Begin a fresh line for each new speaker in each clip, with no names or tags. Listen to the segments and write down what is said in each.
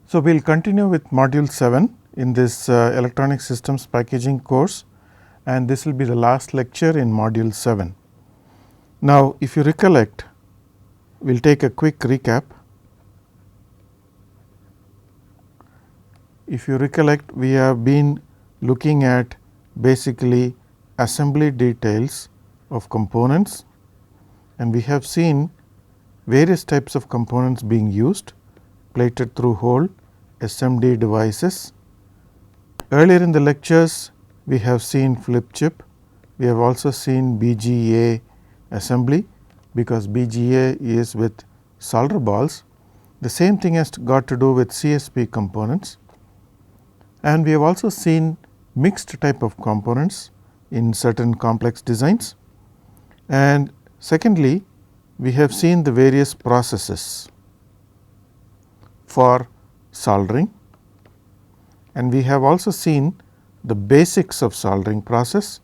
So, we will continue with module 7 in this electronic systems packaging course, and this will be the last lecture in module 7. Now, if you recollect, we will take a quick recap. If you recollect, we have been looking at basically assembly details of components, and we have seen various types of components being used: plated through hole, SMD devices. Earlier in the lectures, we have seen flip chip. We have also seen BGA assembly, because BGA is with solder balls. The same thing has got to do with CSP components, and we have also seen mixed type of components in certain complex designs. And secondly, we have seen the various processes for soldering, and we have also seen the basics of soldering process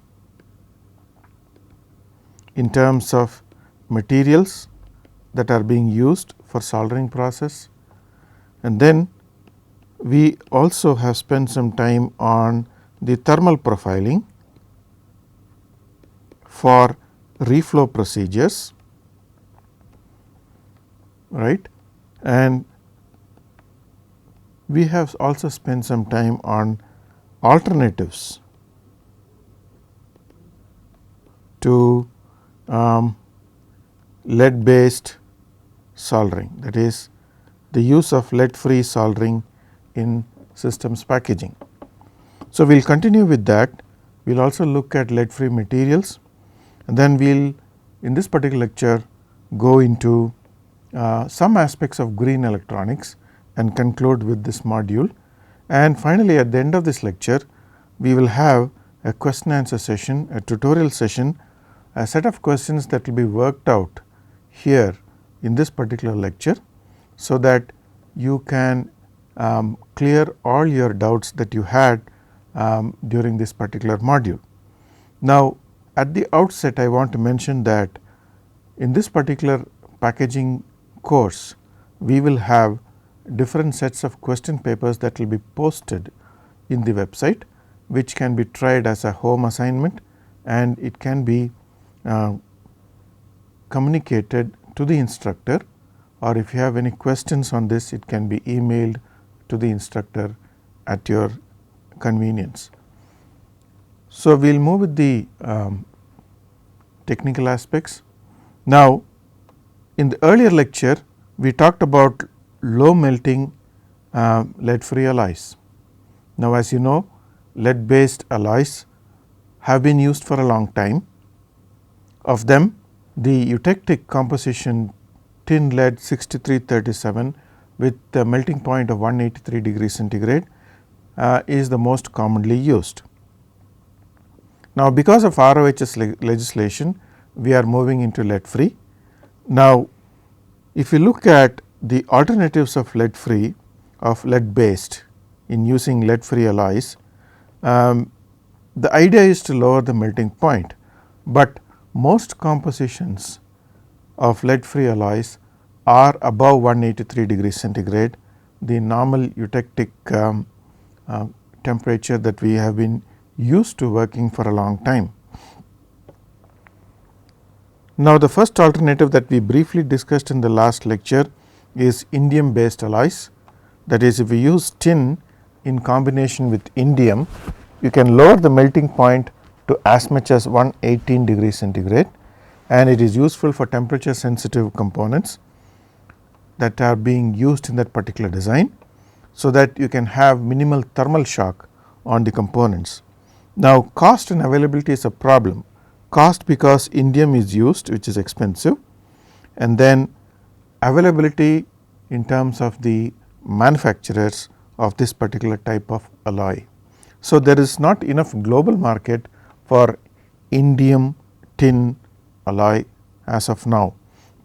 in terms of materials that are being used for soldering process. And then we also have spent some time on the thermal profiling for reflow procedures, right, and we have also spent some time on alternatives to lead based soldering, that is the use of lead free soldering in systems packaging. So, we will continue with that. We will also look at lead free materials, and then we will in this particular lecture go into some aspects of green electronics and conclude with this module. And finally, at the end of this lecture, we will have a question answer session, a tutorial session, a set of questions that will be worked out here in this particular lecture, so that you can clear all your doubts that you had during this particular module. Now, at the outset, I want to mention that in this particular packaging course, we will have different sets of question papers that will be posted in the website, which can be tried as a home assignment, and it can be communicated to the instructor, or if you have any questions on this, it can be emailed to the instructor at your convenience. So, we will move with the technical aspects. Now, in the earlier lecture, we talked about low melting lead free alloys. Now, as you know, lead based alloys have been used for a long time. Of them, the eutectic composition tin lead 6337 with a melting point of 183 degrees centigrade is the most commonly used. Now, because of RoHS legislation, we are moving into lead free. Now, if you look at the alternatives of lead free, of lead based in using lead free alloys, the idea is to lower the melting point, but most compositions of lead free alloys are above 183 degrees centigrade, the normal eutectic temperature that we have been used to working for a long time. Now, the first alternative that we briefly discussed in the last lecture is indium based alloys. That is, if we use tin in combination with indium, you can lower the melting point to as much as 118 degrees centigrade, and it is useful for temperature sensitive components that are being used in that particular design, so that you can have minimal thermal shock on the components. Now, cost and availability is a problem. Cost, because indium is used, which is expensive, and then availability in terms of the manufacturers of this particular type of alloy. So, there is not enough global market for indium tin alloy as of now,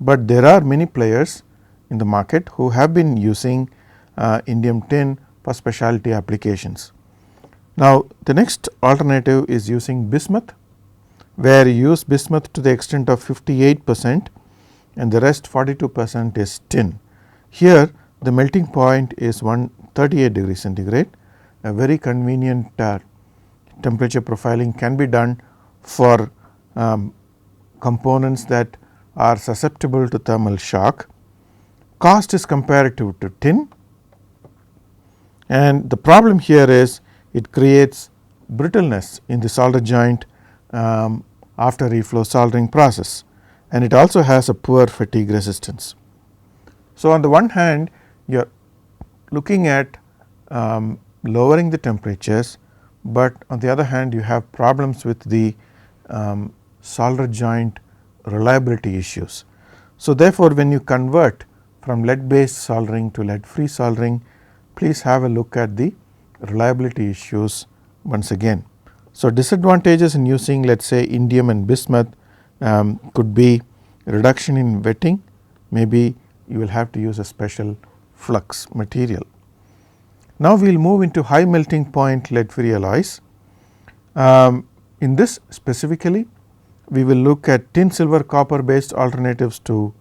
but there are many players in the market who have been using indium tin for specialty applications. Now, the next alternative is using bismuth, where you use bismuth to the extent of 58% and the rest 42% is tin. Here the melting point is 138 degrees centigrade. A very convenient temperature profiling can be done for components that are susceptible to thermal shock. Cost is comparative to tin, and the problem here is it creates brittleness in the solder joint after reflow soldering process, and it also has a poor fatigue resistance. So, on the one hand you are looking at lowering the temperatures, but on the other hand you have problems with the solder joint reliability issues. So, therefore, when you convert from lead based soldering to lead free soldering, please have a look at the reliability issues once again. So, disadvantages in using let us say indium and bismuth could be reduction in wetting, maybe you will have to use a special flux material. Now, we will move into high melting point lead free alloys. In this specifically, we will look at tin silver copper based alternatives to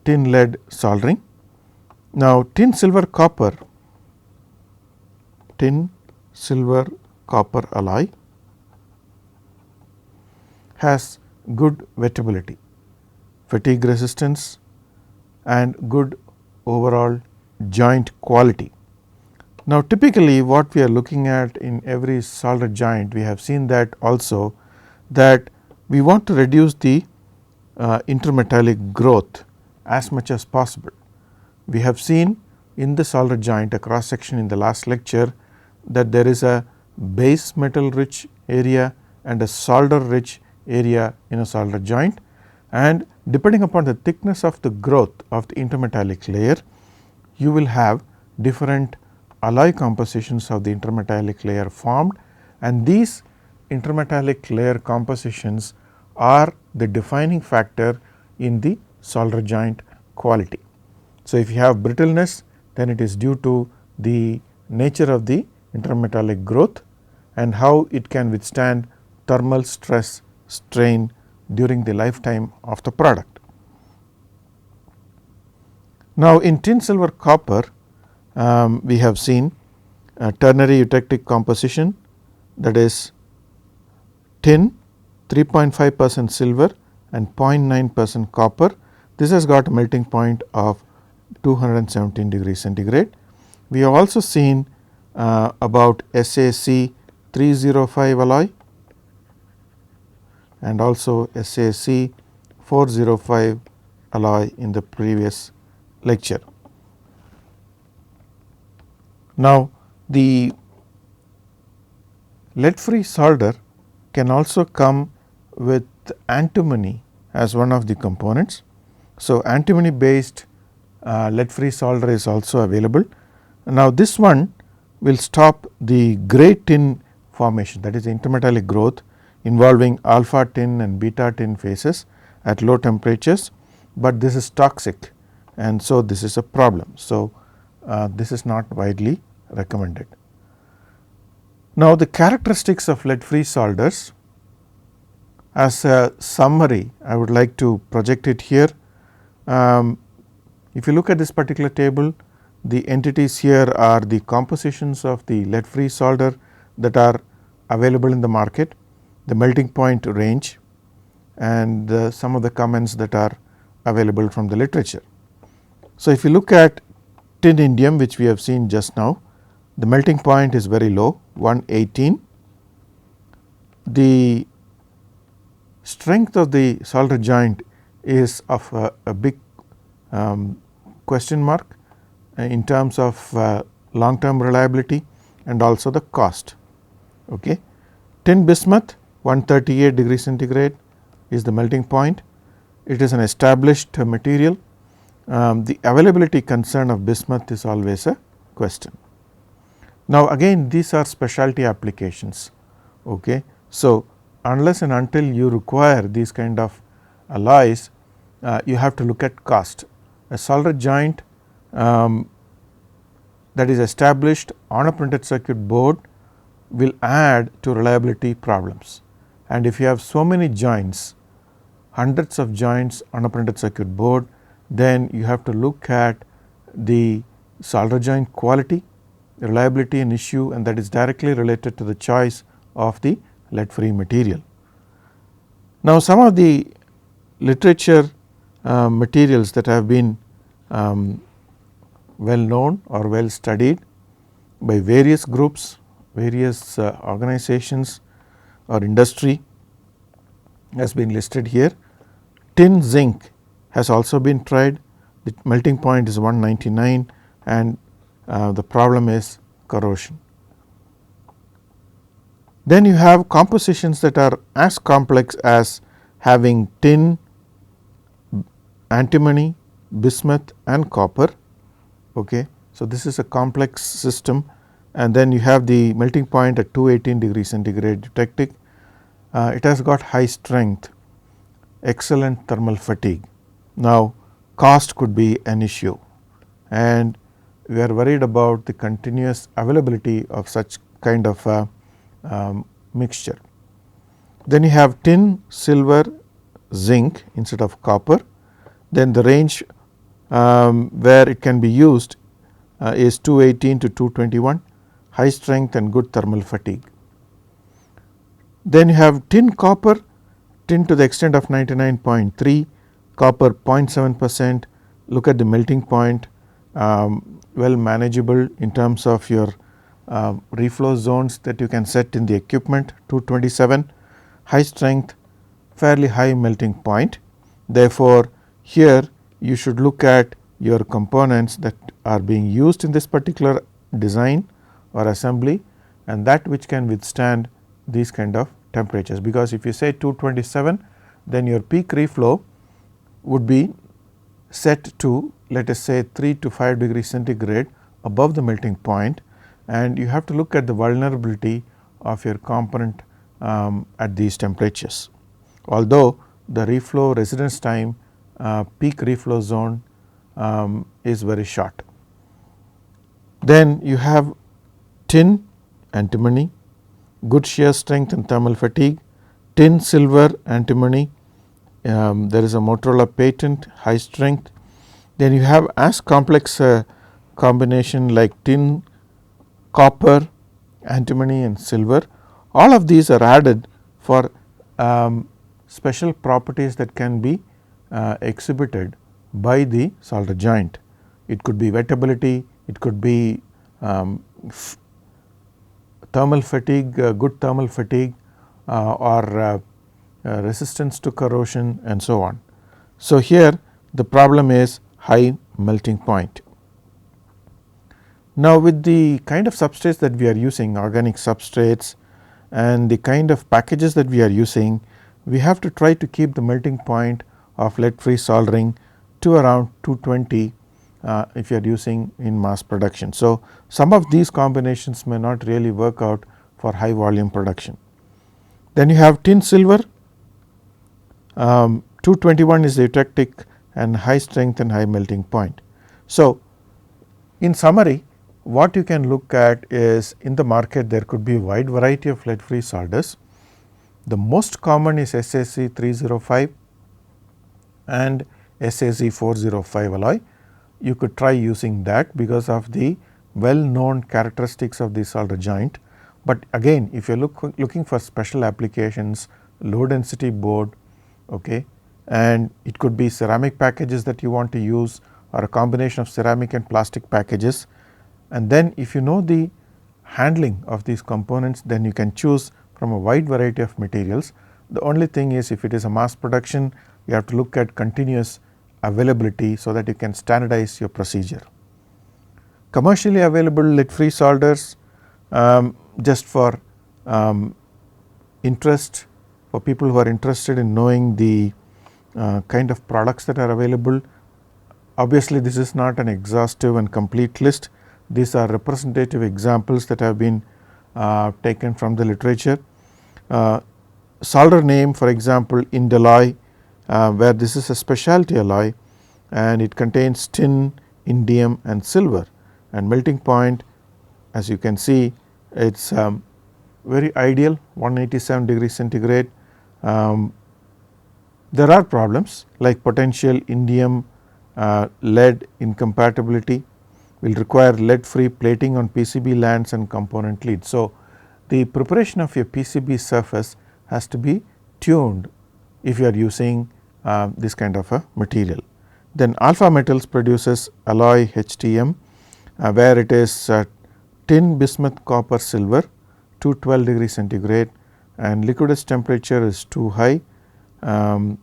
tin lead soldering. Now, tin silver copper alloy has good wettability, fatigue resistance, and good overall joint quality. Now, typically what we are looking at in every solder joint, we have seen that also that we want to reduce the intermetallic growth as much as possible. We have seen in the solder joint a cross section in the last lecture that there is a base metal rich area and a solder rich area in a solder joint, and depending upon the thickness of the growth of the intermetallic layer, you will have different alloy compositions of the intermetallic layer formed, and these intermetallic layer compositions are the defining factor in the solder joint quality. So, if you have brittleness, then it is due to the nature of the intermetallic growth and how it can withstand thermal stress strain during the lifetime of the product. Now, in tin silver copper, we have seen ternary eutectic composition, that is tin 3.5% silver and 0.9% copper. This has got a melting point of 217 degrees centigrade. We have also seen about SAC 305 alloy and also SAC 405 alloy in the previous lecture. Now, the lead free solder can also come with antimony as one of the components. So, antimony based lead free solder is also available. Now, this one will stop the gray tin formation, that is intermetallic growth involving alpha tin and beta tin phases at low temperatures, but this is toxic, and so this is a problem. So, this is not widely recommended. Now, the characteristics of lead free solders, as a summary I would like to project it here. If you look at this particular table, the entities here are the compositions of the lead free solder that are available in the market, the melting point range, and some of the comments that are available from the literature. So, if you look at tin indium, which we have seen just now, the melting point is very low, 118. The strength of the solder joint is of a big question mark in terms of long term reliability and also the cost. Okay. Tin bismuth 138 degrees centigrade is the melting point. It is an established material. The availability concern of bismuth is always a question. Now, again these are specialty applications. Okay. So, unless and until you require these kind of alloys, you have to look at cost. A solder joint that is established on a printed circuit board will add to reliability problems, and if you have so many joints, hundreds of joints on a printed circuit board, then you have to look at the solder joint quality, reliability and issue, and that is directly related to the choice of the lead free material. Now, some of the literature materials that have been well known or well studied by various groups, various organizations or industry has been listed here. Tin zinc has also been tried. The melting point is 199 and the problem is corrosion. Then you have compositions that are as complex as having tin, antimony, bismuth and copper. Okay. So, this is a complex system, and then you have the melting point at 218 degree centigrade eutectic. It has got high strength, excellent thermal fatigue. Now, cost could be an issue, and we are worried about the continuous availability of such kind of mixture. Then you have tin, silver, zinc instead of copper. Then the range where it can be used is 218 to 221, high strength and good thermal fatigue. Then you have tin copper, tin to the extent of 99.3, copper 0.7%. Look at the melting point, well manageable in terms of your reflow zones that you can set in the equipment, 227, high strength, fairly high melting point. Therefore, here you should look at your components that are being used in this particular design or assembly, and that which can withstand these kind of temperatures, because if you say 227, then your peak reflow would be set to, let us say, 3 to 5 degree centigrade above the melting point, and you have to look at the vulnerability of your component at these temperatures. Although the reflow residence time, peak reflow zone is very short. Then you have tin, antimony, good shear strength and thermal fatigue, tin, silver, antimony. There is a Motorola patent, high strength. Then you have as complex combination like tin, copper, antimony and silver. All of these are added for special properties that can be exhibited by the solder joint. It could be wettability, it could be thermal fatigue, good thermal fatigue or resistance to corrosion and so on. So, here the problem is high melting point. Now, with the kind of substrates that we are using, organic substrates, and the kind of packages that we are using, we have to try to keep the melting point of lead free soldering to around 220 if you are using in mass production. So, some of these combinations may not really work out for high volume production. Then you have tin silver, 221 is the eutectic and high strength and high melting point. So, in summary, what you can look at is in the market there could be a wide variety of lead free solders. The most common is SAC 305 and SAC 405 alloy. You could try using that because of the well known characteristics of the solder joint. But again, if you are looking for special applications, low density board, okay, and it could be ceramic packages that you want to use or a combination of ceramic and plastic packages. And then if you know the handling of these components, then you can choose from a wide variety of materials. The only thing is, if it is a mass production, you have to look at continuous availability so that you can standardize your procedure. Commercially available lead free solders, just for interest, for people who are interested in knowing the kind of products that are available. Obviously, this is not an exhaustive and complete list. These are representative examples that have been taken from the literature. Solder name, for example, Indalloy, where this is a specialty alloy and it contains tin, indium and silver, and melting point, as you can see, it is very ideal, 187 degree centigrade. There are problems like potential indium lead incompatibility, will require lead free plating on PCB lands and component leads. So, the preparation of your PCB surface has to be tuned if you are using this kind of a material. Then Alpha Metals produces alloy HTM, where it is tin, bismuth, copper, silver, 212 degree centigrade, and liquidus temperature is too high, and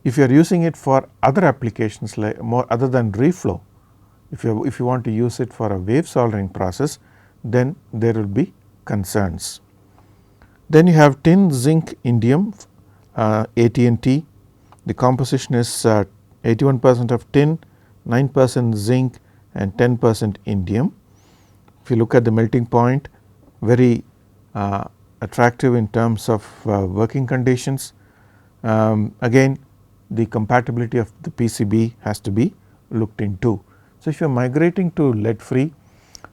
if you are using it for other applications like more other than reflow, if you want to use it for a wave soldering process, then there will be concerns. Then you have tin, zinc, indium, AT&T. The composition is 81% of tin, 9% zinc and 10% indium. If you look at the melting point, very attractive in terms of working conditions. Again, the compatibility of the PCB has to be looked into. So, if you are migrating to lead free,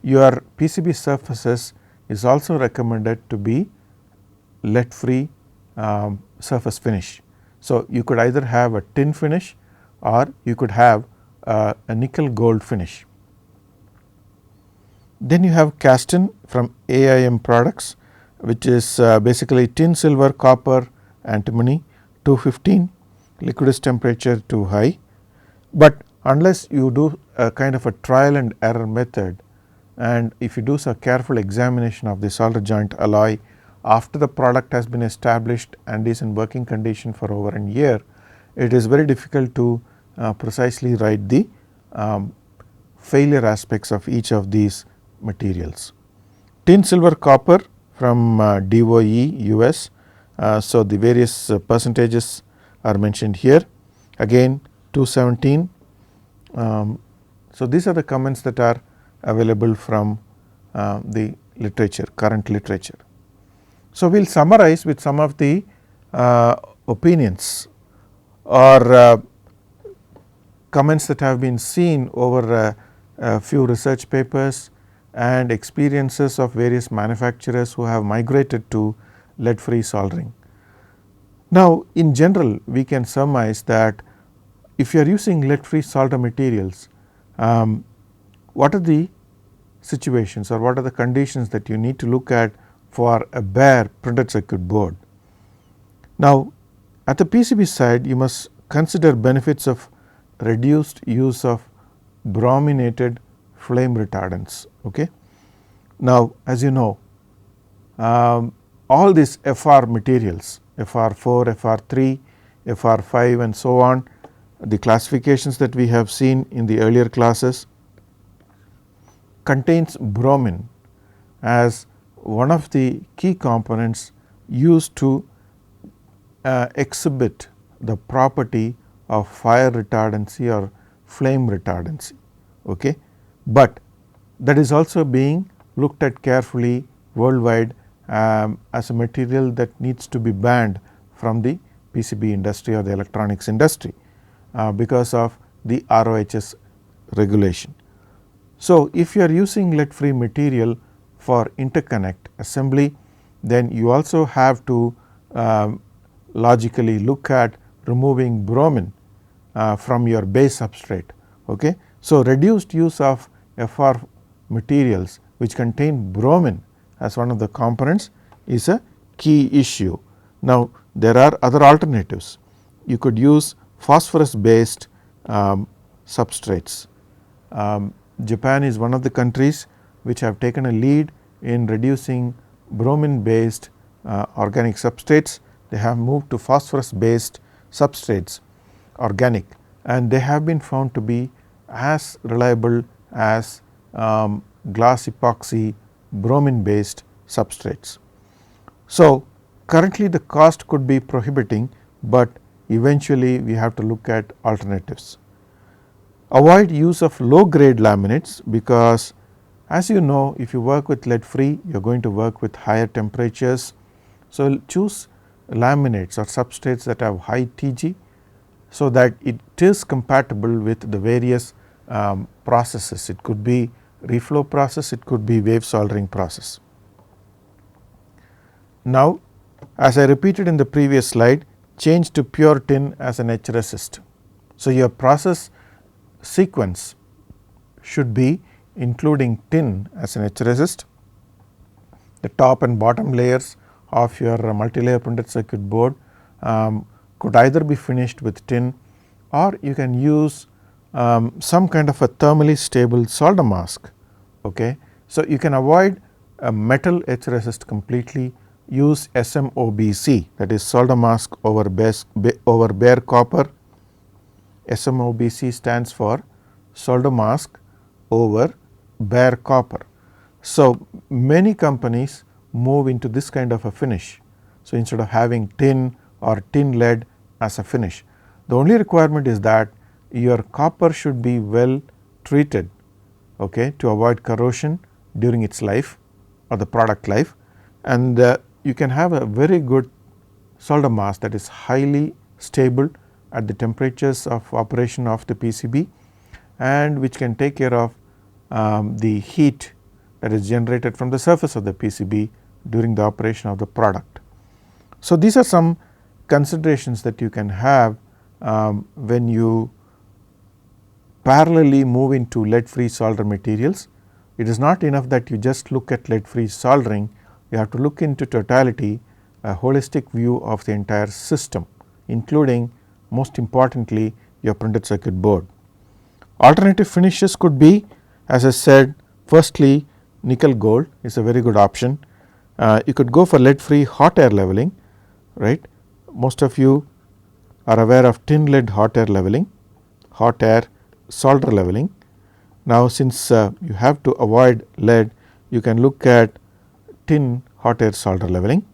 your PCB surfaces is also recommended to be lead free surface finish. So, you could either have a tin finish or you could have a nickel gold finish. Then you have Castin from AIM products, which is basically tin, silver, copper, antimony, 215, liquidus temperature too high. But unless you do a kind of a trial and error method, and if you do a careful examination of the solder joint alloy after the product has been established and is in working condition for over a year, it is very difficult to precisely write the failure aspects of each of these materials. Tin, silver, copper from DOE US. So, the various percentages are mentioned here, again 217. So, these are the comments that are available from the literature, current literature. So, we will summarize with some of the opinions or comments that have been seen over a few research papers and experiences of various manufacturers who have migrated to lead free soldering. Now, in general, we can surmise that if you are using lead free solder materials, what are the situations or what are the conditions that you need to look at for a bare printed circuit board. Now, at the PCB side, you must consider benefits of reduced use of brominated flame retardants. Okay. Now, as you know, all these FR materials, FR4, FR3, FR5 and so on, the classifications that we have seen in the earlier classes contains bromine as one of the key components used to exhibit the property of fire retardancy or flame retardancy. Okay. But that is also being looked at carefully worldwide as a material that needs to be banned from the PCB industry or the electronics industry because of the RoHS regulation. So, if you are using lead free material for interconnect assembly, then you also have to logically look at removing bromine from your base substrate. Okay. So, reduced use of FR materials which contain bromine as one of the components is a key issue. Now, there are other alternatives. You could use phosphorus based substrates. Japan is one of the countries which have taken a lead in reducing bromine based organic substrates. They have moved to phosphorus based substrates, organic, and they have been found to be as reliable as glass epoxy bromine based substrates. So, currently the cost could be prohibiting, but eventually we have to look at alternatives. Avoid use of low grade laminates, because as you know, if you work with lead free, you are going to work with higher temperatures. So, choose laminates or substrates that have high TG, so that it is compatible with the various processes. It could be reflow process, it could be wave soldering process. Now, as I repeated in the previous slide, change to pure tin as an etch resist. So, your process sequence should be including tin as an etch resist. The top and bottom layers of your multi-layer printed circuit board could either be finished with tin, or you can use some kind of a thermally stable solder mask. Okay. So, you can avoid a metal etch resist completely, use SMOBC, that is solder mask over bare copper. SMOBC stands for solder mask over bare copper. So, many companies move into this kind of a finish. So, instead of having tin or tin lead as a finish, the only requirement is that your copper should be well treated, okay, to avoid corrosion during its life or the product life, and you can have a very good solder mask that is highly stable at the temperatures of operation of the PCB, and which can take care of the heat that is generated from the surface of the PCB during the operation of the product. So, these are some considerations that you can have when you parallelly move into lead free solder materials. It is not enough that you just look at lead free soldering, you have to look into totality, a holistic view of the entire system, including most importantly your printed circuit board. Alternative finishes could be, as I said, firstly nickel gold is a very good option. You could go for lead free hot air leveling, right. Most of you are aware of tin lead hot air leveling, hot air solder leveling. Now, since you have to avoid lead, you can look at tin hot air solder leveling.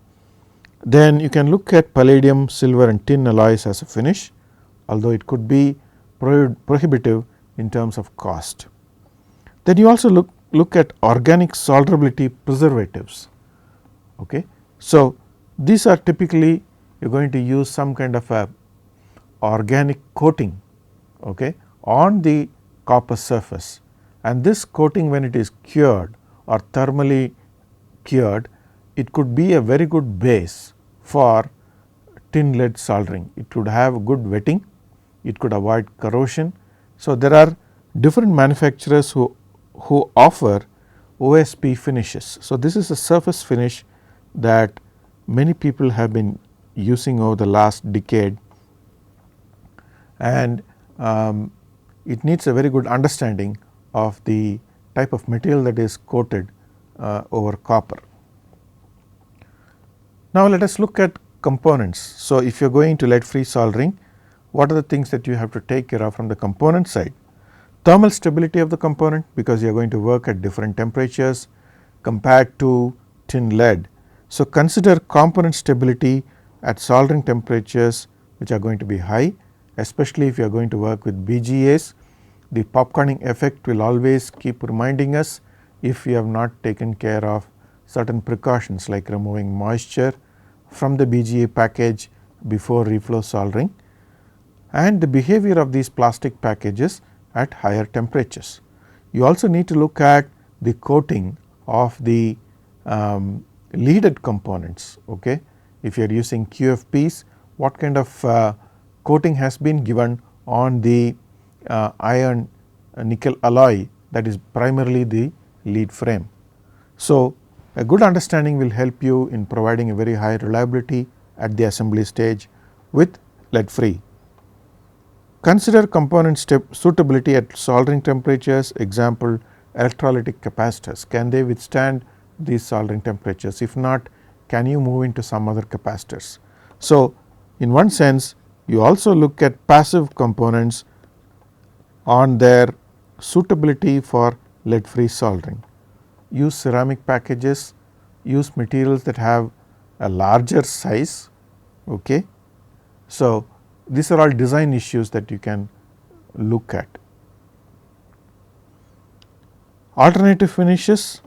Then you can look at palladium, silver and tin alloys as a finish, although it could be prohibitive in terms of cost. Then you also look at organic solderability preservatives. Okay. So, these are typically you are going to use some kind of a organic coating, okay, on the copper surface, and this coating, when it is cured or thermally cured, it could be a very good base for tin lead soldering. It would have good wetting, it could avoid corrosion. So, there are different manufacturers who offer OSP finishes. So, this is a surface finish that many people have been using over the last decade, and it needs a very good understanding of the type of material that is coated over copper. Now, let us look at components. So, if you are going to lead free soldering, what are the things that you have to take care of from the component side? Thermal stability of the component, because you are going to work at different temperatures compared to tin lead. So, consider component stability at soldering temperatures which are going to be high, especially if you are going to work with BGAs. The popcorning effect will always keep reminding us if we have not taken care of certain precautions like removing moisture from the BGA package before reflow soldering, and the behavior of these plastic packages at higher temperatures. You also need to look at the coating of the leaded components. Okay. If you are using QFPs, what kind of coating has been given on the iron nickel alloy that is primarily the lead frame. So, a good understanding will help you in providing a very high reliability at the assembly stage with lead free. Consider component suitability at soldering temperatures, example electrolytic capacitors. Can they withstand these soldering temperatures? If not, can you move into some other capacitors? So, in one sense, you also look at passive components on their suitability for lead free soldering. Use ceramic packages, use materials that have a larger size. Okay. So, these are all design issues that you can look at. Alternative finishes,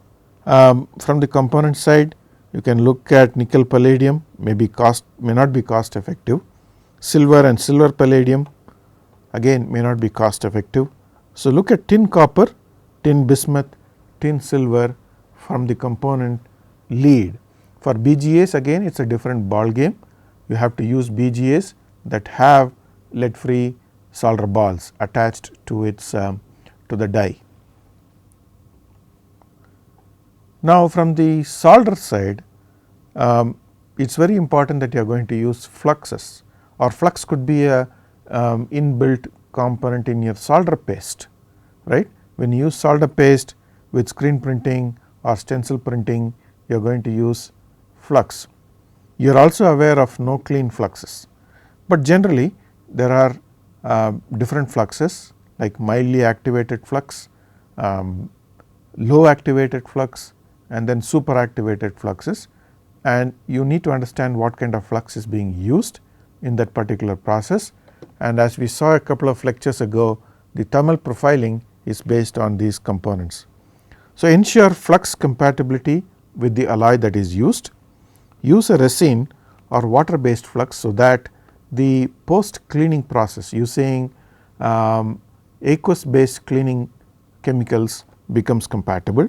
from the component side, you can look at nickel palladium, may not be cost effective. Silver and silver palladium again may not be cost effective. So, look at tin copper, tin bismuth, tin silver from the component lead. For BGAs again it is a different ball game. you have to use BGAs that have lead free solder balls attached to its to the die. Now, from the solder side, it is very important that you are going to use fluxes, or flux could be a inbuilt component in your solder paste, right. When you use solder paste with screen printing or stencil printing, you are going to use flux. You are also aware of no clean fluxes, but generally there are different fluxes like mildly activated flux, low activated flux, and then super activated fluxes, and you need to understand what kind of flux is being used in that particular process. And as we saw a couple of lectures ago, the thermal profiling is based on these components. So, ensure flux compatibility with the alloy that is used. Use a resin or water based flux, so that the post cleaning process using aqueous based cleaning chemicals becomes compatible.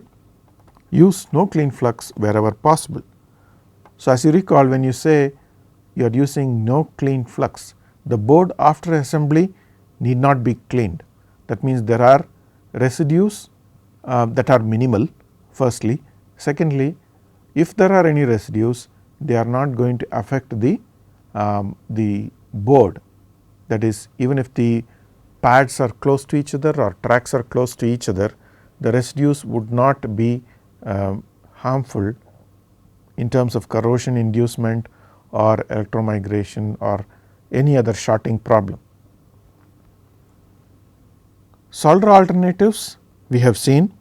Use no clean flux wherever possible. So, as you recall, when you say you are using no clean flux, the board after assembly need not be cleaned. That means there are residues that are minimal firstly. Secondly, if there are any residues, they are not going to affect the board. That is, even if the pads are close to each other or tracks are close to each other, the residues would not be harmful in terms of corrosion inducement or electromigration or any other shorting problem. Solder alternatives we have seen.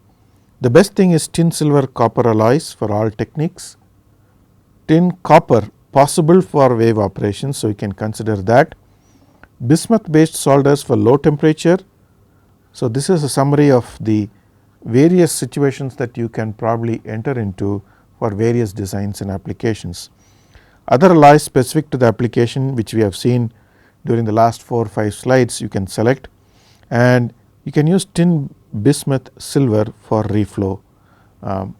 The best thing is tin silver copper alloys for all techniques. Tin copper possible for wave operations, so you can consider that. Bismuth based solders for low temperature. So, this is a summary of the various situations that you can probably enter into for various designs and applications. Other alloys specific to the application, which we have seen during the last 4 or 5 slides, you can select, and you can use tin bismuth silver for reflow,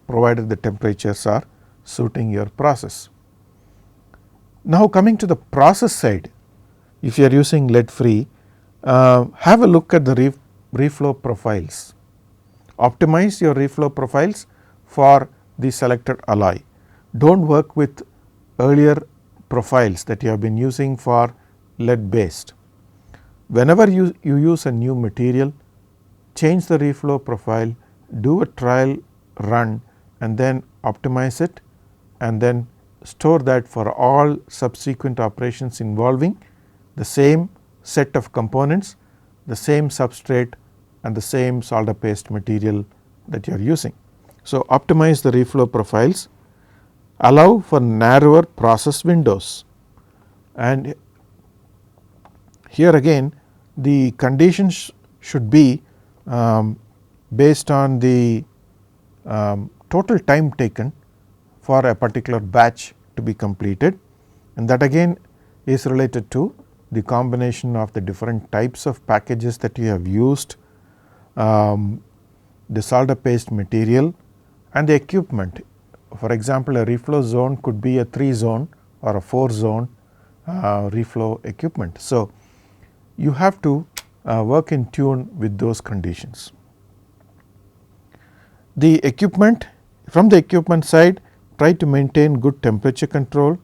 provided the temperatures are suiting your process. Now, coming to the process side, if you are using lead free, have a look at the reflow profiles. Optimize your reflow profiles for the selected alloy. Do not work with earlier profiles that you have been using for lead based. Whenever you use a new material, change the reflow profile, do a trial run, and then optimize it, and then store that for all subsequent operations involving the same set of components, the same substrate, and the same solder paste material that you are using. So, optimize the reflow profiles, allow for narrower process windows, and here again the conditions should be based on the total time taken for a particular batch to be completed, and that again is related to the combination of the different types of packages that you have used, the solder paste material, and the equipment. For example, a reflow zone could be a 3 zone or a 4 zone reflow equipment. So, you have to work in tune with those conditions. The equipment, from the equipment side, try to maintain good temperature control,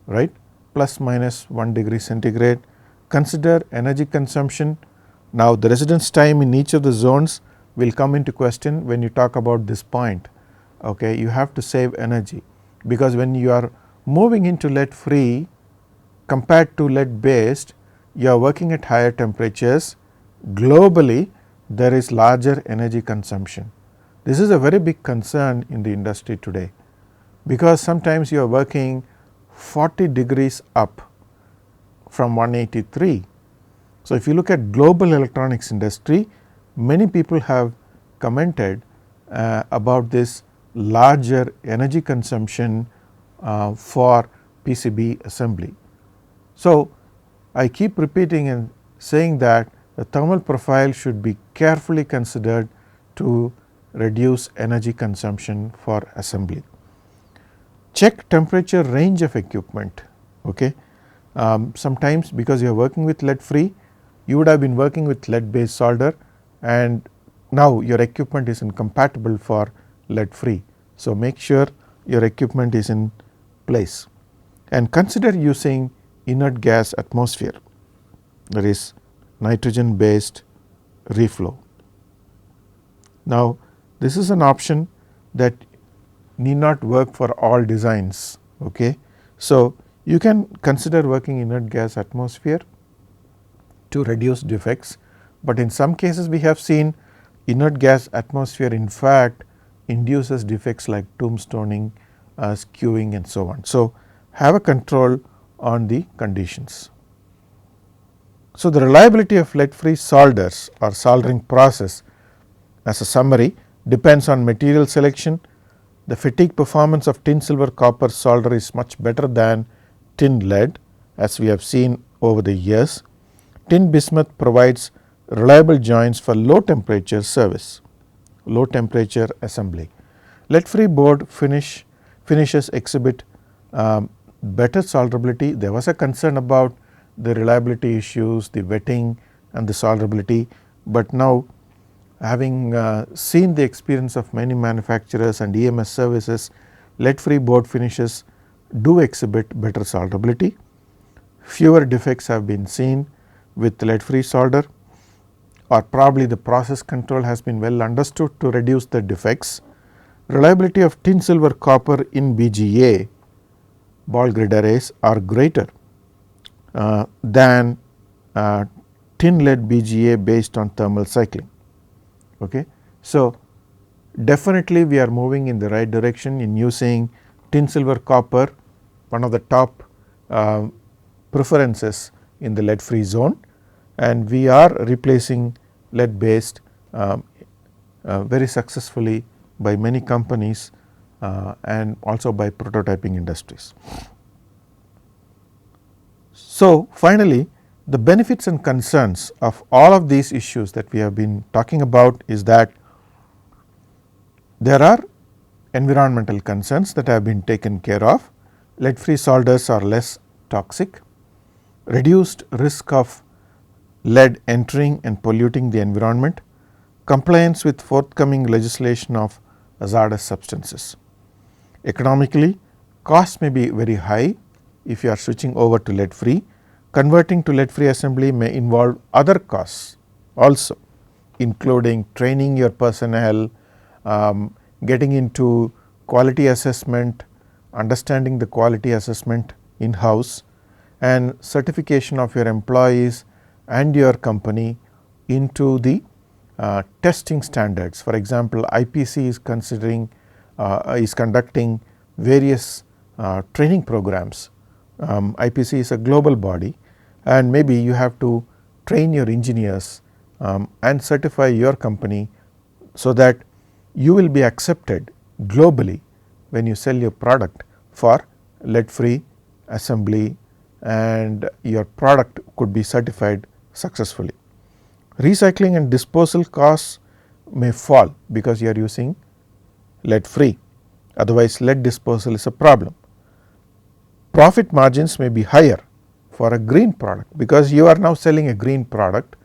right, plus minus 1 degree centigrade. Consider energy consumption. Now, the residence time in each of the zones will come into question when you talk about this point. Okay, you have to save energy, because when you are moving into lead free compared to lead based, you are working at higher temperatures. Globally, there is larger energy consumption. This is a very big concern in the industry today, because sometimes you are working 40 degrees up from 183. So, if you look at global electronics industry, many people have commented about this larger energy consumption for PCB assembly. So, I keep repeating and saying that the thermal profile should be carefully considered to reduce energy consumption for assembly. Check temperature range of equipment. Okay. Sometimes because you are working with lead free, you would have been working with lead based solder, and now your equipment is incompatible for lead free. So, make sure your equipment is in place, and consider using inert gas atmosphere, that is nitrogen based reflow. Now, this is an option that need not work for all designs. Okay. So, you can consider working inert gas atmosphere to reduce defects, but in some cases we have seen inert gas atmosphere in fact induces defects like tombstoning, skewing and so on. So, have a control on the conditions. So, the reliability of lead free solders or soldering process, as a summary, depends on material selection. The fatigue performance of tin silver copper solder is much better than tin lead, as we have seen over the years. Tin bismuth provides reliable joints for low temperature service, low temperature assembly. Lead free board finishes exhibit better solderability. There was a concern about the reliability issues, the wetting and the solderability, but now having seen the experience of many manufacturers and EMS services, lead free board finishes do exhibit better solderability. Fewer defects have been seen with lead free solder, or probably the process control has been well understood to reduce the defects. Reliability of tin silver copper in BGA ball grid arrays are greater than tin lead BGA based on thermal cycling. Okay. So, definitely we are moving in the right direction in using tin silver copper, one of the top preferences in the lead free zone, and we are replacing lead based very successfully by many companies and also by prototyping industries. So, finally, the benefits and concerns of all of these issues that we have been talking about is that there are environmental concerns that have been taken care of. Lead free solders are less toxic, reduced risk of lead entering and polluting the environment, compliance with forthcoming legislation of hazardous substances. Economically, costs may be very high if you are switching over to lead free. Converting to lead free assembly may involve other costs also, including training your personnel, getting into quality assessment, understanding the quality assessment in house, and certification of your employees and your company into the testing standards. For example, IPC is conducting various training programs. IPC is a global body, and maybe you have to train your engineers and certify your company so that you will be accepted globally when you sell your product for lead free assembly, and your product could be certified successfully. Recycling and disposal costs may fall because you are using lead free, otherwise lead disposal is a problem. Profit margins may be higher for a green product because you are now selling a green product.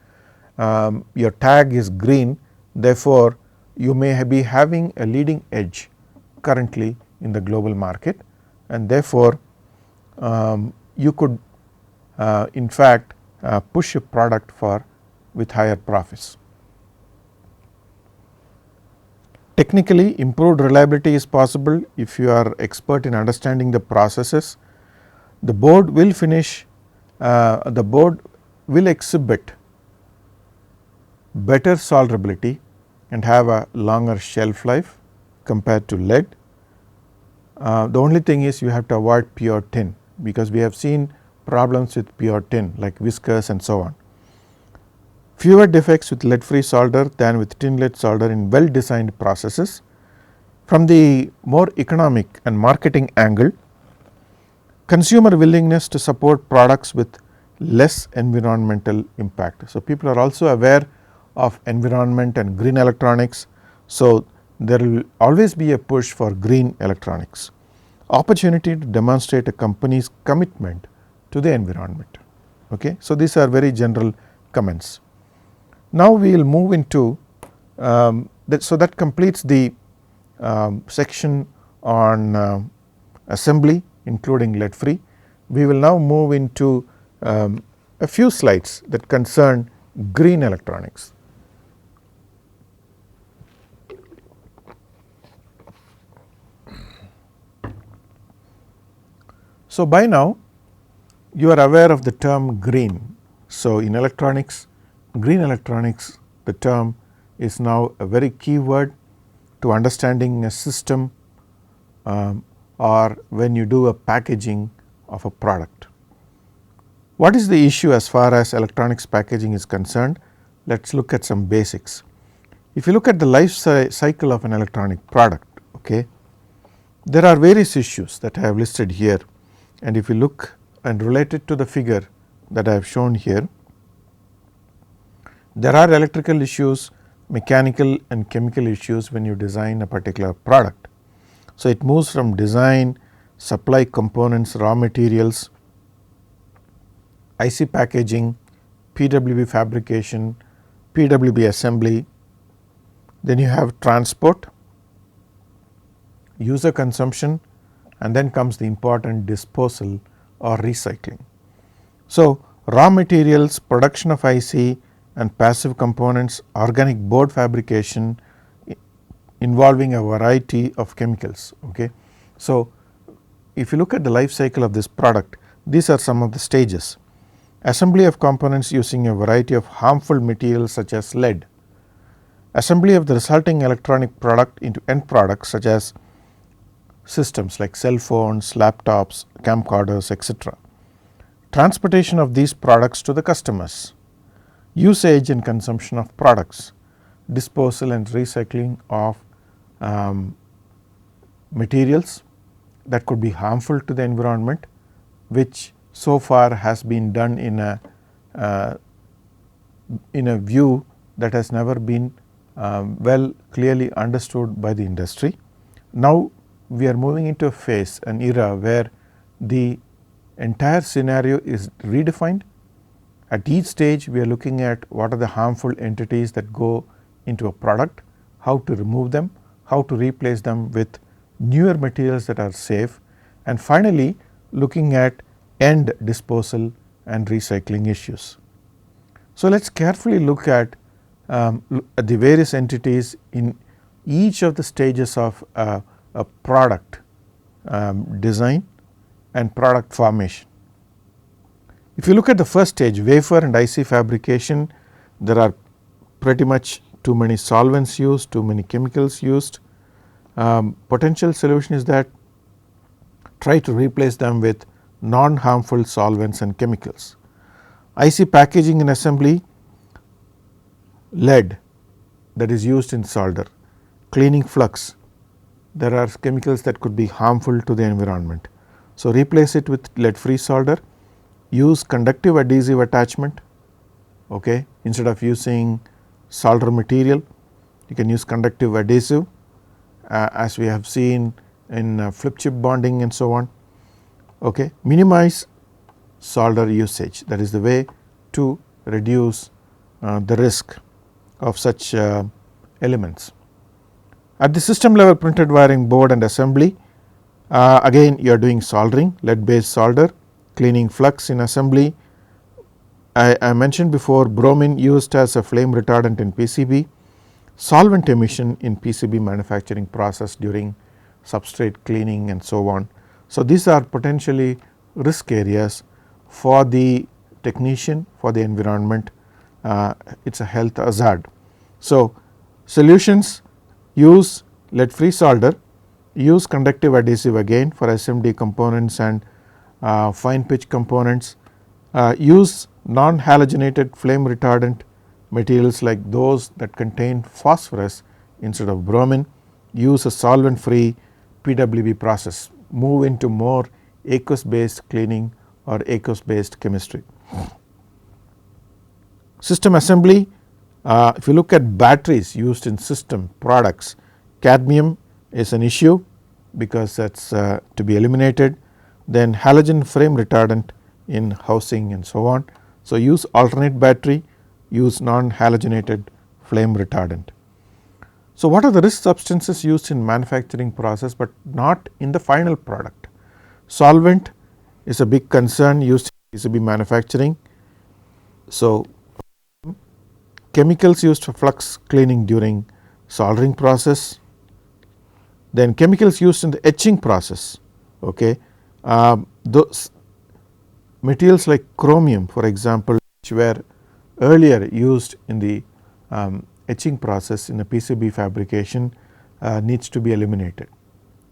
Your tag is green, therefore, you may be having a leading edge currently in the global market, and therefore, you could in fact push a product for with higher profits. Technically, improved reliability is possible if you are expert in understanding the processes. The board will exhibit better solderability and have a longer shelf life compared to lead. The only thing is you have to avoid pure tin, because we have seen problems with pure tin like whiskers and so on. Fewer defects with lead free solder than with tin lead solder in well designed processes. From the more economic and marketing angle, consumer willingness to support products with less environmental impact. So, people are also aware of environment and green electronics. So, there will always be a push for green electronics. Opportunity to demonstrate a company's commitment to the environment. Okay. So, these are very general comments. Now, we will move into so that completes the section on assembly including lead free. We will now move into a few slides that concern green electronics. So, by now you are aware of the term green. So, in electronics, green electronics, the term is now a very key word to understanding a system or when you do a packaging of a product. What is the issue as far as electronics packaging is concerned? Let us look at some basics. If you look at the life cycle of an electronic product, okay, there are various issues that I have listed here, and if you look and relate it to the figure that I have shown here, there are electrical issues, mechanical and chemical issues when you design a particular product. So, it moves from design, supply components, raw materials, IC packaging, PWB fabrication, PWB assembly, then you have transport, user consumption, and then comes the important disposal or recycling. So, raw materials, production of IC and passive components, organic board fabrication involving a variety of chemicals. Okay. So, if you look at the life cycle of this product, these are some of the stages. Assembly of components using a variety of harmful materials such as lead, assembly of the resulting electronic product into end products such as systems like cell phones, laptops, camcorders, etc. Transportation of these products to the customers, usage and consumption of products, disposal and recycling of materials that could be harmful to the environment, which so far has been done in a view that has never been well clearly understood by the industry. Now, we are moving into a phase, an era where the entire scenario is redefined. At each stage, we are looking at what are the harmful entities that go into a product, how to remove them, how to replace them with newer materials that are safe, and finally, looking at end disposal and recycling issues. So, let us carefully look at the various entities in each of the stages of a product design and product formation. If you look at the first stage, wafer and IC fabrication, there are pretty much too many solvents used, too many chemicals used. Potential solution is that try to replace them with non-harmful solvents and chemicals. IC packaging and assembly, lead that is used in solder, cleaning flux, there are chemicals that could be harmful to the environment. So, replace it with lead free solder, use conductive adhesive attachment, okay. Instead of using solder material, you can use conductive adhesive as we have seen in flip chip bonding and so on. Okay. Minimize solder usage, that is the way to reduce the risk of such elements. At the system level, printed wiring board and assembly, again you are doing soldering, lead based solder, cleaning flux in assembly. I mentioned before bromine used as a flame retardant in PCB, solvent emission in PCB manufacturing process during substrate cleaning and so on. So, these are potentially risk areas for the technician, for the environment, it is a health hazard. So, solutions: use lead free solder, use conductive adhesive again for SMD components and fine pitch components, use non halogenated flame retardant materials like those that contain phosphorus instead of bromine, use a solvent free PWB process, move into more aqueous based cleaning or aqueous based chemistry. System assembly, if you look at batteries used in system products, cadmium is an issue because that is to be eliminated. Then halogen flame retardant in housing and so on. So, use alternate battery, use non-halogenated flame retardant. So, what are the risk substances used in manufacturing process, but not in the final product? Solvent is a big concern used in PCB manufacturing. So, chemicals used for flux cleaning during soldering process, then chemicals used in the etching process. Okay. Those materials like chromium, for example, which were earlier used in the etching process in the PCB fabrication needs to be eliminated.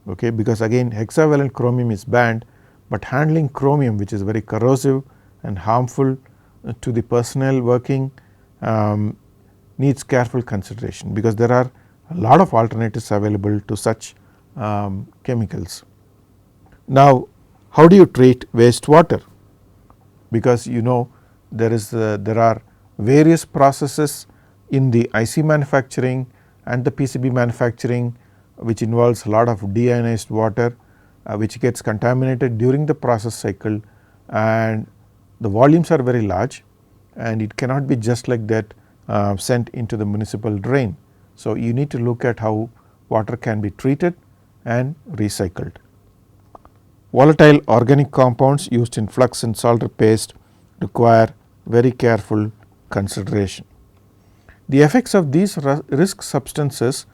Okay, because again hexavalent chromium is banned, but handling chromium, which is very corrosive and harmful to the personnel working, needs careful consideration, because there are a lot of alternatives available to such chemicals. Now, how do you treat wastewater? Because there are various processes in the IC manufacturing and the PCB manufacturing, which involves a lot of deionized water which gets contaminated during the process cycle, and the volumes are very large, and it cannot be just like that sent into the municipal drain. So, you need to look at how water can be treated and recycled. Volatile organic compounds used in flux and solder paste require very careful consideration. The effects of these risk substances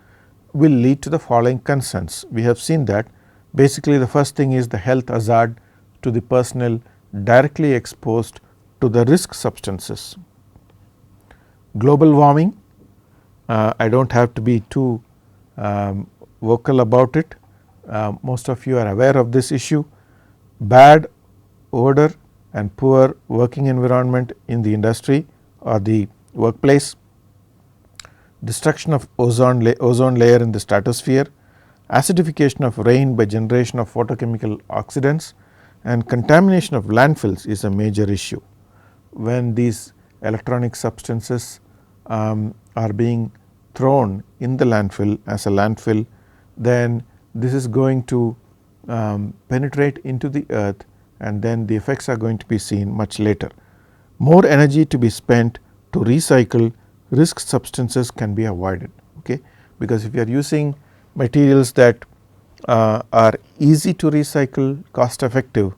will lead to the following concerns. We have seen that basically the first thing is the health hazard to the personnel directly exposed to the risk substances. Global warming, I do not have to be too vocal about it. Most of you are aware of this issue. Bad odor and poor working environment in the industry or the workplace, destruction of ozone layer in the stratosphere, acidification of rain by generation of photochemical oxidants, and contamination of landfills is a major issue. When these electronic substances are being thrown in the landfill as a landfill, then this is going to penetrate into the earth, and then the effects are going to be seen much later. More energy to be spent to recycle risk substances can be avoided. Okay? Because if you are using materials that are easy to recycle, cost effective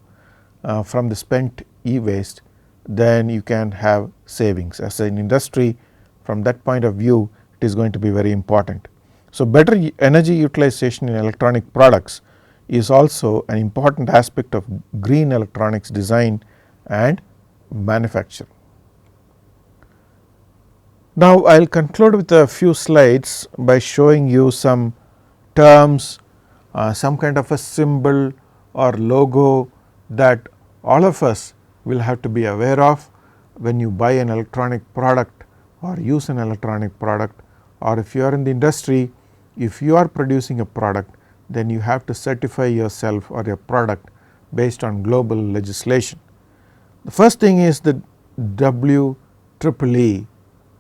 from the spent e-waste, then you can have savings. As an industry, from that point of view, it is going to be very important. So, better energy utilization in electronic products is also an important aspect of green electronics design and manufacture. Now, I will conclude with a few slides by showing you some terms, some kind of a symbol or logo that all of us will have to be aware of when you buy an electronic product or use an electronic product, or if you are in the industry, if you are producing a product, then you have to certify yourself or your product based on global legislation. The first thing is the WEEE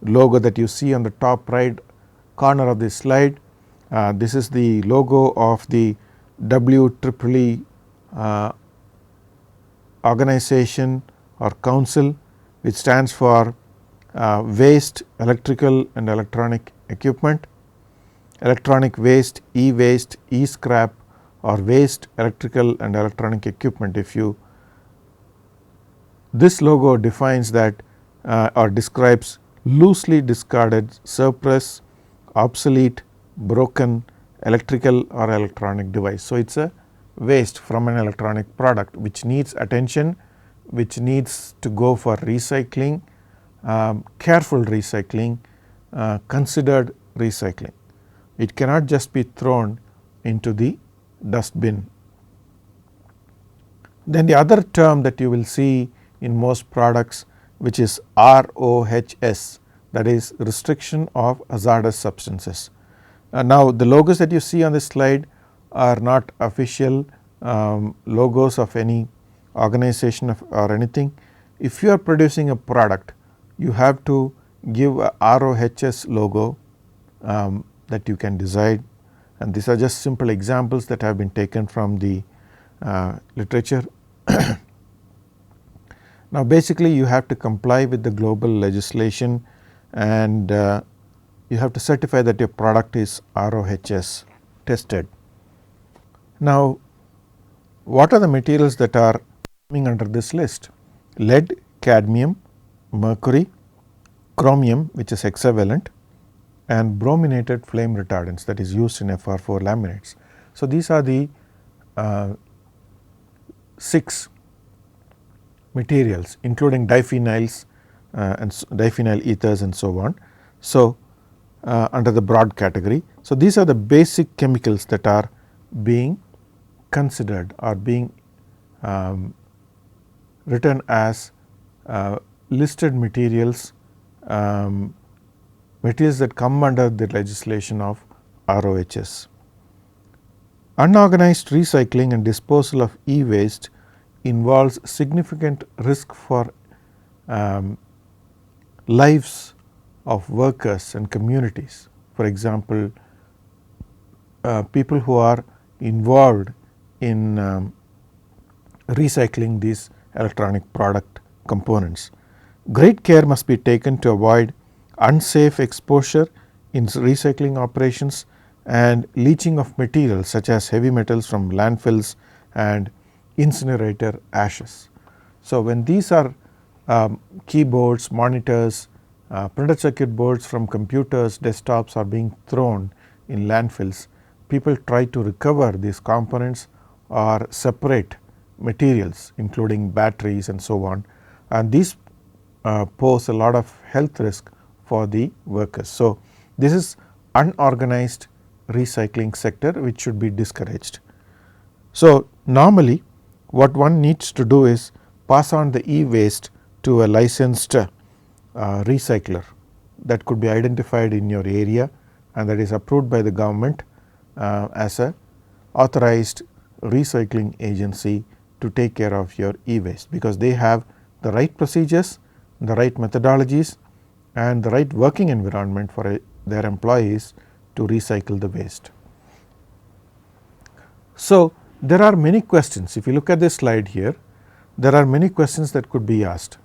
logo that you see on the top right corner of this slide. This is the logo of the WEEE organization or council, which stands for waste, electrical and electronic equipment, electronic waste, e-waste, e-scrap, or waste, electrical and electronic equipment. This logo defines that or describes loosely discarded, surplus, obsolete, broken electrical or electronic device. So, it is a waste from an electronic product which needs attention, which needs to go for recycling, careful recycling, considered recycling. It cannot just be thrown into the dustbin. Then the other term that you will see in most products, which is RoHS, that is restriction of hazardous substances. Now, the logos that you see on this slide are not official logos of any organization or anything. If you are producing a product, you have to give a RoHS logo that you can decide, and these are just simple examples that have been taken from the literature. Now, basically you have to comply with the global legislation, and you have to certify that your product is RoHS tested. Now, what are the materials that are coming under this list? Lead, cadmium, mercury, chromium, which is hexavalent, and brominated flame retardants, that is used in FR4 laminates. So, these are the 6 materials, including diphenyls and diphenyl ethers and so on. So, under the broad category. So, these are the basic chemicals that are being considered or being written as listed materials, materials that come under the legislation of RoHS. Unorganized recycling and disposal of e-waste involves significant risk for lives of workers and communities. For example, people who are involved in recycling these electronic product components. Great care must be taken to avoid unsafe exposure in recycling operations and leaching of materials such as heavy metals from landfills and incinerator ashes. So, when these are keyboards, monitors, printed circuit boards from computers, desktops are being thrown in landfills, people try to recover these components or separate materials including batteries and so on, and these pose a lot of health risk for the workers. So, this is unorganized recycling sector which should be discouraged. So, normally what one needs to do is pass on the e-waste to a licensed recycler that could be identified in your area and that is approved by the government as a authorized recycling agency to take care of your e-waste, because they have the right procedures, the right methodologies and the right working environment for their employees to recycle the waste. So, there are many questions. If you look at this slide here, there are many questions that could be asked.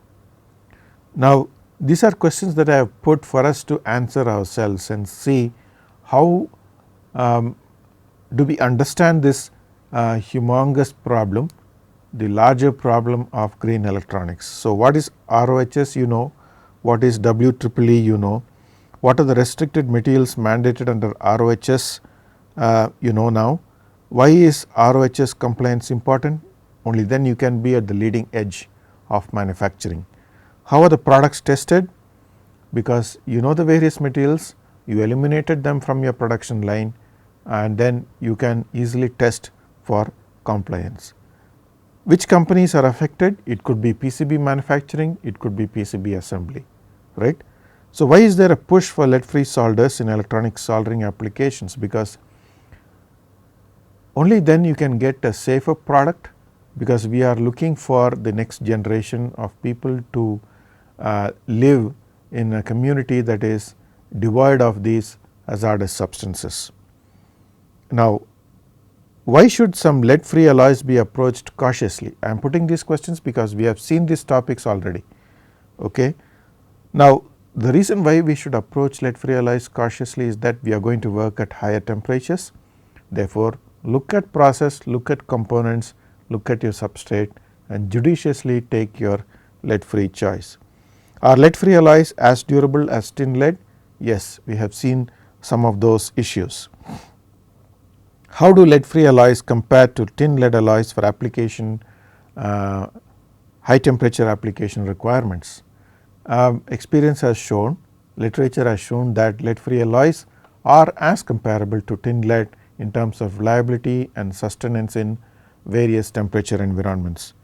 Now, these are questions that I have put for us to answer ourselves and see how do we understand this humongous problem, the larger problem of green electronics. So, what is RoHS, you know, what is WEEE, you know, what are the restricted materials mandated under RoHS, you know now. Why is RoHS compliance important? Only then you can be at the leading edge of manufacturing. How are the products tested? Because you know the various materials, you eliminated them from your production line and then you can easily test for compliance. Which companies are affected? It could be PCB manufacturing, it could be PCB assembly, right. So, why is there a push for lead free solders in electronic soldering applications? Because only then you can get a safer product, because we are looking for the next generation of people to live in a community that is devoid of these hazardous substances. Now, why should some lead free alloys be approached cautiously? I am putting these questions because we have seen these topics already. Okay. Now, the reason why we should approach lead free alloys cautiously is that we are going to work at higher temperatures. Therefore, look at process, look at components, look at your substrate and judiciously take your lead free choice. Are lead free alloys as durable as tin lead? Yes, we have seen some of those issues. How do lead free alloys compare to tin lead alloys for application, high temperature application requirements? Experience has shown, literature has shown that lead free alloys are as comparable to tin lead in terms of reliability and sustenance in various temperature environments.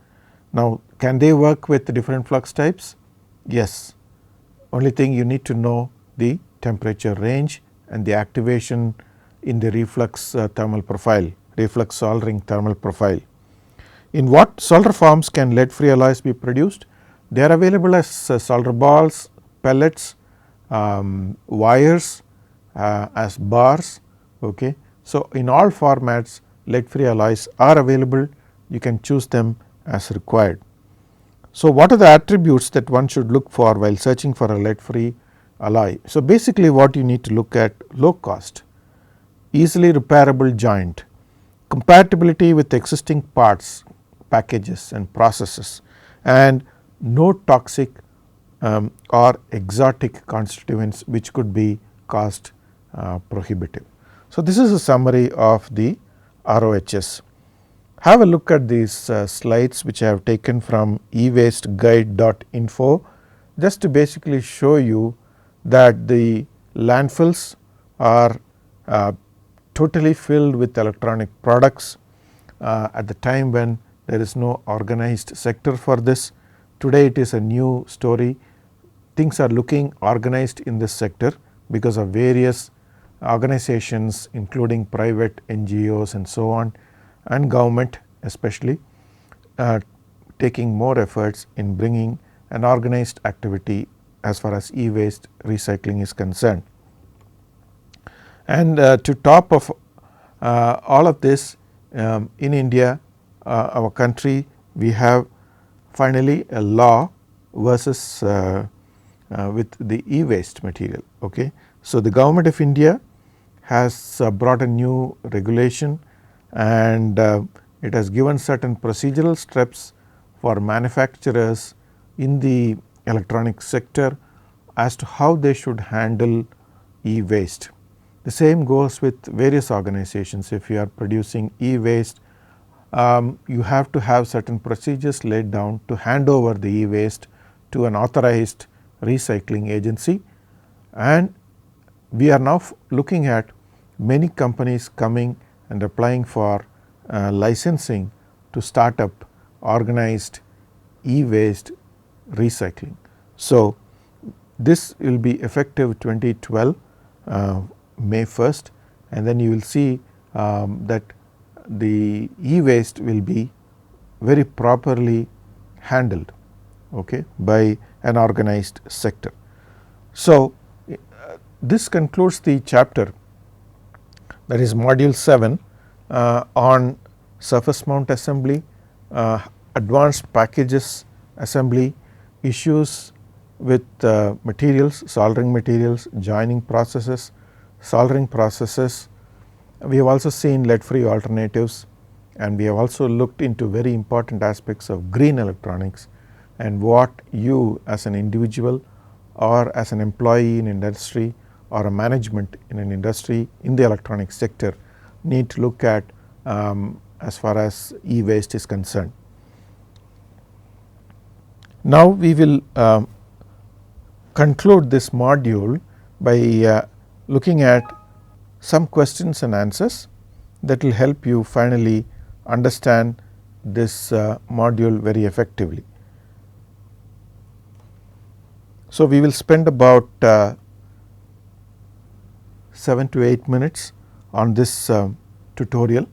Now, can they work with different flux types? Yes, only thing you need to know the temperature range and the activation in the reflux thermal profile, reflux soldering thermal profile. In what solder forms can lead free alloys be produced? They are available as solder balls, pellets, wires, as bars. Okay. So, in all formats lead free alloys are available, you can choose them as required. So, what are the attributes that one should look for while searching for a lead free alloy? So, basically what you need to look at: low cost, easily repairable joint, compatibility with existing parts, packages and processes, and no toxic or exotic constituents which could be cost prohibitive. So, this is a summary of the RoHS. Have a look at these slides which I have taken from ewasteguide.info, just to basically show you that the landfills are totally filled with electronic products at the time when there is no organized sector for this. Today it is a new story. Things are looking organized in this sector because of various organizations, including private NGOs and so on, and government especially taking more efforts in bringing an organized activity as far as e-waste recycling is concerned. And to top of all of this, in India, our country, we have finally a law versus with the e-waste material. Okay. So, the government of India has brought a new regulation, and it has given certain procedural steps for manufacturers in the electronic sector as to how they should handle e-waste. The same goes with various organizations. If you are producing e-waste, you have to have certain procedures laid down to hand over the e-waste to an authorized recycling agency, and we are now looking at many companies coming and applying for licensing to start up organized e-waste recycling. So, this will be effective 2012 May 1st, and then you will see that the e-waste will be very properly handled, okay, by an organized sector. So, this concludes the chapter, that is module 7 on surface mount assembly, advanced packages assembly, issues with materials, soldering materials, joining processes, soldering processes. We have also seen lead free alternatives, and we have also looked into very important aspects of green electronics and what you as an individual or as an employee in industry or a management in an industry in the electronic sector need to look at as far as e-waste is concerned. Now, we will conclude this module by looking at some questions and answers that will help you finally understand this module very effectively. So, we will spend about 7 to 8 minutes on this tutorial,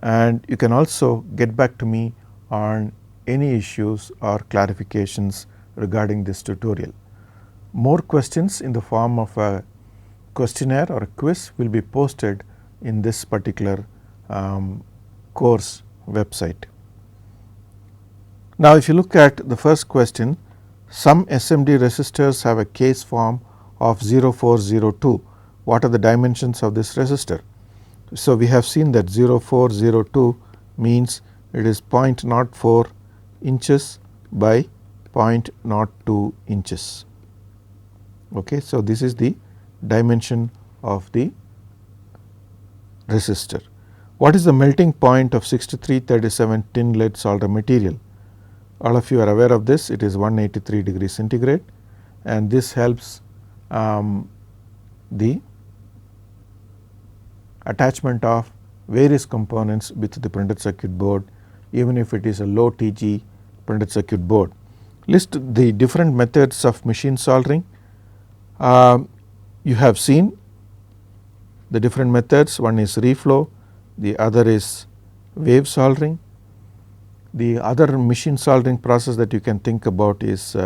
and you can also get back to me on any issues or clarifications regarding this tutorial. More questions in the form of a questionnaire or a quiz will be posted in this particular course website. Now, if you look at the first question, some SMD resistors have a case form of 0402. What are the dimensions of this resistor? So, we have seen that 0402 means it is 0.04 inches by 0.02 inches. Okay. So, this is the dimension of the resistor. What is the melting point of 6337 tin lead solder material? All of you are aware of this. It is 183 degrees centigrade, and this helps the attachment of various components with the printed circuit board, even if it is a low TG printed circuit board. List the different methods of machine soldering. You have seen the different methods. One is reflow, the other is wave soldering. The other machine soldering process that you can think about is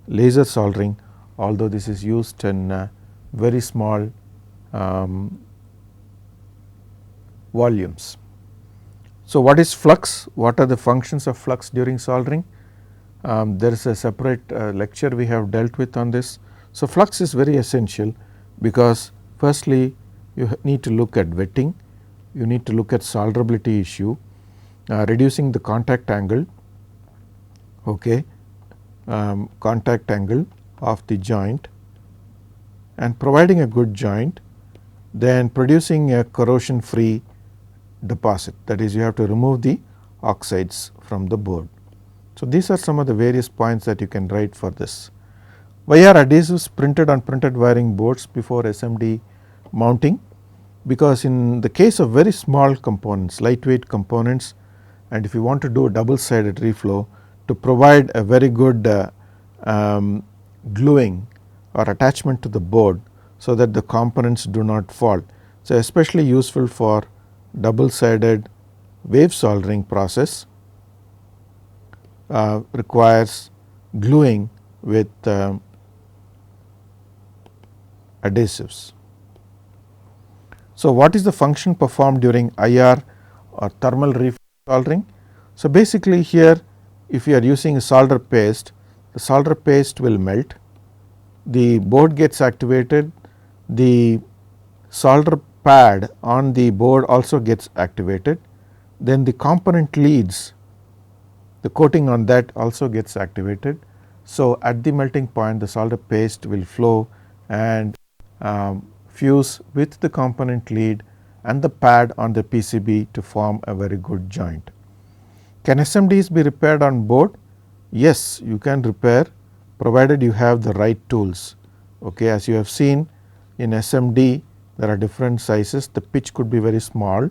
laser soldering, although this is used in very small volumes. So, what is flux? What are the functions of flux during soldering? There is a separate lecture we have dealt with on this. So, flux is very essential, because firstly you need to look at wetting, you need to look at solderability issue, reducing the contact angle, okay, contact angle of the joint, and providing a good joint, then producing a corrosion free deposit, that is, you have to remove the oxides from the board. So, these are some of the various points that you can write for this. Why are adhesives printed on printed wiring boards before SMD mounting? Because in the case of very small components, lightweight components, and if you want to do a double sided reflow to provide a very good gluing or attachment to the board, so that the components do not fall. So, especially useful for double sided wave soldering process, requires gluing with adhesives. So, what is the function performed during IR or thermal reflow soldering? So, basically here, if you are using a solder paste, the solder paste will melt, the board gets activated, the solder pad on the board also gets activated, then the component leads, the coating on that also gets activated. So, at the melting point, the solder paste will flow and fuse with the component lead and the pad on the PCB to form a very good joint. Can SMDs be repaired on board? Yes, you can repair, provided you have the right tools. Okay, as you have seen in SMD, there are different sizes, the pitch could be very small.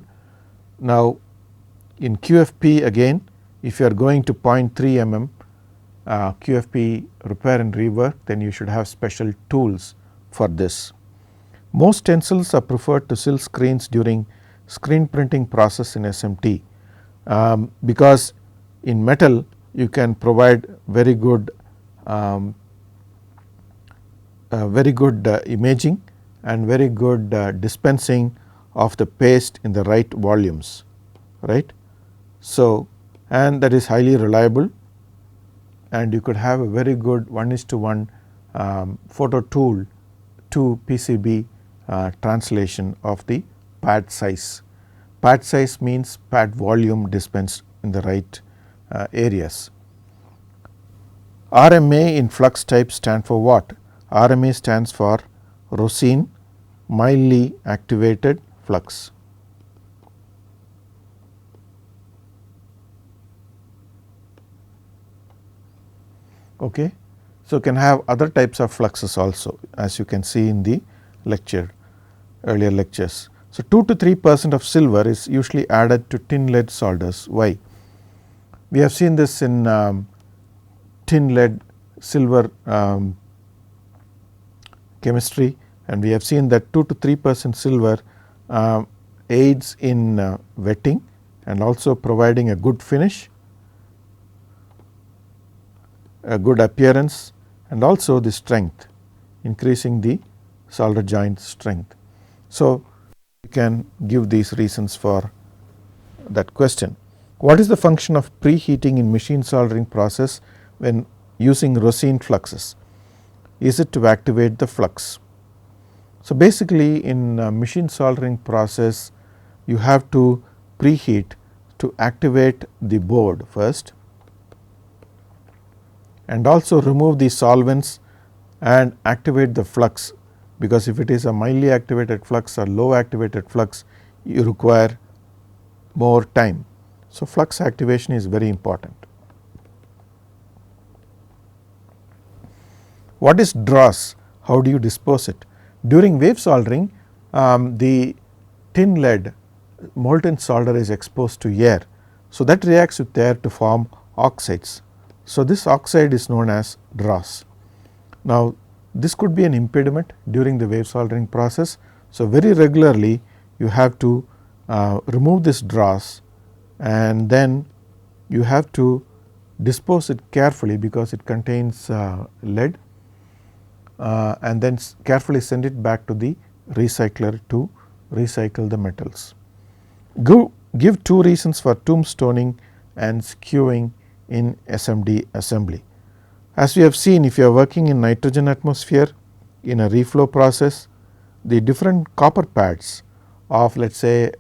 Now, in QFP again, if you are going to 0.3 mm QFP repair and rework, then you should have special tools for this. Most stencils are preferred to seal screens during screen printing process in SMT, because in metal you can provide very good imaging and very good dispensing of the paste in the right volumes, right. So, and that is highly reliable, and you could have a very good 1:1 photo tool to PCB translation of the pad size. Pad size means pad volume dispensed in the right areas. RMA in flux type stand for what? RMA stands for Rosine mildly activated flux. Okay. So, can have other types of fluxes also, as you can see in the lecture, earlier lectures. So, 2 to 3% of silver is usually added to tin lead solders. Why? We have seen this in tin lead silver chemistry, and we have seen that 2 to 3% silver aids in wetting and also providing a good finish, a good appearance, and also the strength, increasing the solder joint strength. So, you can give these reasons for that question. What is the function of preheating in machine soldering process when using Rosine fluxes? Is it to activate the flux? So, basically in machine soldering process, you have to preheat to activate the board first, and also remove the solvents and activate the flux, because if it is a mildly activated flux or low activated flux, you require more time. So, flux activation is very important. What is dross? How do you dispose it? During wave soldering, the tin lead molten solder is exposed to air. So, that reacts with air to form oxides. So, this oxide is known as dross. Now, this could be an impediment during the wave soldering process. So, very regularly you have to remove this dross, and then you have to dispose it carefully, because it contains lead, and then carefully send it back to the recycler to recycle the metals. Give 2 reasons for tombstoning and skewing in SMD assembly. As we have seen, if you are working in nitrogen atmosphere in a reflow process, the different copper pads of let us say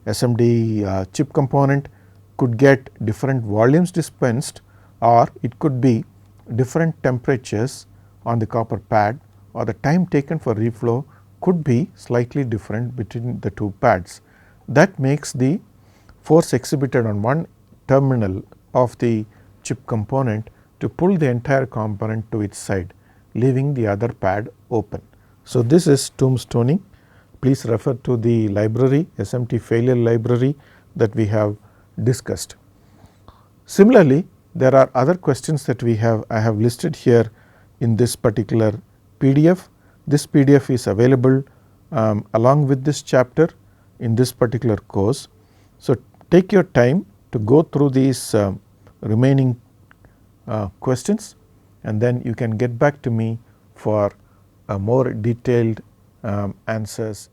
SMD chip component could get different volumes dispensed, or it could be different temperatures on the copper pad, or the time taken for reflow could be slightly different between the two pads. That makes the force exhibited on one terminal of the chip component to pull the entire component to its side, leaving the other pad open. So, this is tombstoning. Please refer to the library, SMT failure library that we have discussed. Similarly, there are other questions that I have listed here in this particular PDF. This PDF is available along with this chapter in this particular course. So, take your time to go through these remaining questions, and then you can get back to me for more detailed answers.